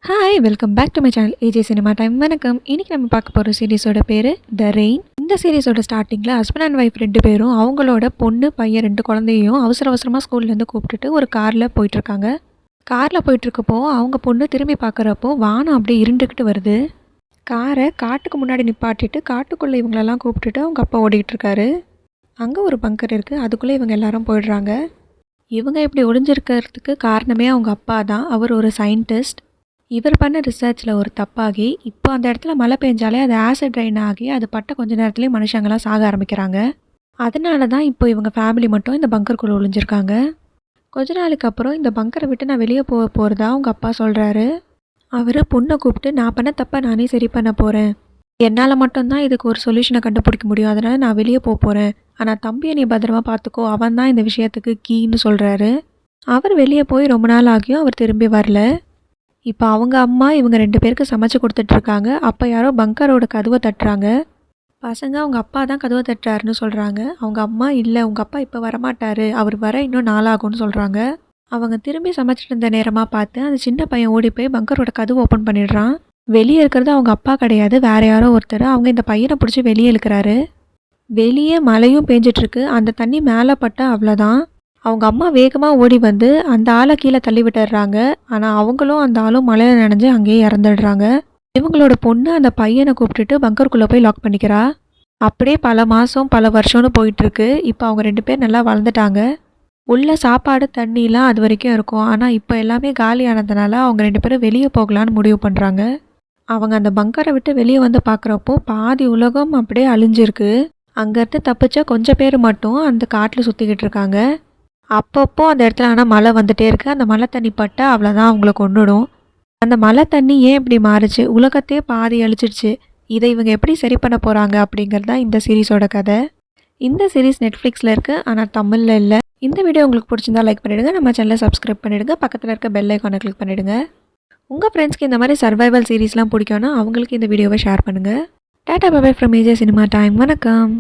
Hi welcome back to my channel AJ cinema time. வணக்கம். இன்றைக்கி நம்ம பார்க்க போகிற சீரிஸோட பேர் த ரெயின். இந்த சீரிஸோட ஸ்டார்டிங்கில் ஹஸ்பண்ட் அண்ட் ஒய்ஃப் 2 பேரும் அவங்களோட பொண்ணு பையன் 2 குழந்தையும் அவசரமாக ஸ்கூல்லேருந்து கூப்பிட்டுட்டு ஒரு காரில் போயிட்டுருக்காங்க. காரில் போயிட்டுருக்கப்போ அவங்க பொண்ணு திரும்பி பார்க்குறப்போ வானம் அப்படியே இருண்டுக்கிட்டு வருது. காரை காட்டுக்கு முன்னாடி நிப்பாட்டிட்டு காட்டுக்குள்ளே இவங்களெல்லாம் கூப்பிட்டுட்டு அவங்க அப்பா ஓடிக்கிட்டுருக்காரு. அங்கே ஒரு பங்கர் இருக்குது, அதுக்குள்ளே இவங்க எல்லாரும் போயிடுறாங்க. இவங்க இப்படி ஒளிஞ்சிருக்கிறதுக்கு காரணமே அவங்க அப்பா தான். அவர் ஒரு சயின்டிஸ்ட். இவர் பண்ண ரிசர்ச்சில் ஒரு தப்பாகி இப்போ அந்த இடத்துல மழை பெஞ்சாலே அது ஆசிட் ரெயின் ஆகி அது பட்ட கொஞ்ச நேரத்துலேயே மனுஷங்களாம் சாக ஆரம்பிக்கிறாங்க. அதனால தான் இப்போ இவங்க ஃபேமிலி மட்டும் இந்த பங்கருக்குள்ளே ஒளிஞ்சிருக்காங்க. கொஞ்ச நாளுக்கு அப்புறம் இந்த பங்கரை விட்டு நான் வெளியே போகிறதா அவங்க அப்பா சொல்கிறாரு. அவர் பொண்ணை கூப்பிட்டு நான் பண்ண தப்பை நானே சரி பண்ண போகிறேன், என்னால் மட்டும்தான் இதுக்கு ஒரு சொல்யூஷனை கண்டுபிடிக்க முடியும், அதனால் நான் வெளியே போகிறேன், ஆனால் தம்பியை நீ பத்திரமா பார்த்துக்கோ, அவன் தான் இந்த விஷயத்துக்கு கீன்னு சொல்கிறாரு. அவர் வெளியே போய் ரொம்ப நாள் ஆகியும் அவர் திரும்பி வரல. இப்போ அவங்க அம்மா இவங்க 2 பேருக்கு சமைச்சு கொடுத்துட்ருக்காங்க. அப்போ யாரோ பங்கரோட கதவை தட்டுறாங்க. பசங்க அவங்க அப்பா தான் கதவை தட்டுறாருன்னு சொல்கிறாங்க. அவங்க அம்மா இல்லை, உங்கள் அப்பா இப்போ வரமாட்டார், அவர் வர இன்னும் நாளாகும்னு சொல்கிறாங்க. அவங்க திரும்பி சமைச்சிட்டு இருந்த நேரமாக பார்த்து அந்த சின்ன பையன் ஓடி போய் பங்கரோட கதவை ஓப்பன் பண்ணிடுறான். வெளியே இருக்கிறது அவங்க அப்பா கிடையாது, வேறு யாரோ ஒருத்தர். அவங்க இந்த பையனை பிடிச்சி வெளியே இழுக்கிறாரு. வெளியே மழையும் பேஞ்சிட்ருக்கு. அந்த தண்ணி மேலே பட்டால் அவ்வளோதான். அவங்க அம்மா வேகமாக ஓடி வந்து அந்த ஆளை கீழே தள்ளி விட்டுடுறாங்க. ஆனால் அவங்களும் அந்த ஆளும் மழையில் நனைஞ்சு அங்கேயே இறந்துடுறாங்க. இவங்களோட பொண்ணு அந்த பையனை கூப்பிட்டுட்டு பங்கருக்குள்ளே போய் லாக் பண்ணிக்கிறா. அப்படியே பல மாதம் பல வருஷம்னு போயிட்டுருக்கு. இப்போ அவங்க 2 பேர் நல்லா வளர்ந்துட்டாங்க. உள்ள சாப்பாடு தண்ணிலாம் அது வரைக்கும் இருக்கும். ஆனால் இப்போ எல்லாமே காலியானதுனால அவங்க 2 பேரும் வெளியே போகலான்னு முடிவு பண்ணுறாங்க. அவங்க அந்த பங்கரை விட்டு வெளியே வந்து பார்க்குறப்போ பாதி உலகம் அப்படியே அழிஞ்சிருக்கு. அங்கேருந்து தப்பிச்சா கொஞ்சம் பேர் மட்டும் அந்த காட்டில் சுற்றிக்கிட்டு இருக்காங்க. அப்பப்போ அந்த இடத்துல ஆனால் மழை வந்துகிட்டே இருக்குது. அந்த மழை தண்ணி பட்டால் அவ்வளோதான் அவங்கள கொன்னுடும். அந்த மழை தண்ணி ஏன் இப்படி மாறுச்சு, உலகத்தையே பாதி அழிச்சிடுச்சு. இதை இவங்க எப்படி சரி பண்ண போகிறாங்க அப்படிங்கிறது தான் இந்த சீரிஸோட கதை. இந்த சீரிஸ் நெட்ஃப்ளிக்ஸில் இருக்குது, ஆனால் தமிழில் இல்லை. இந்த வீடியோ உங்களுக்கு பிடிச்சிருந்தா லைக் பண்ணிவிடுங்க, நம்ம சேனலை சப்ஸ்கிரைப் பண்ணிவிடுங்க, பக்கத்தில் இருக்க பெல் ஐக்கானை கிளிக் பண்ணிவிடுங்க. உங்கள் ஃப்ரெண்ட்ஸ்க்கு இந்த மாதிரி சர்வைவல் சீரிஸ்லாம் பிடிக்கும்னா அவங்களுக்கு இந்த வீடியோவை ஷேர் பண்ணுங்கள். Tata bye bye from AJ cinema time. வணக்கம்.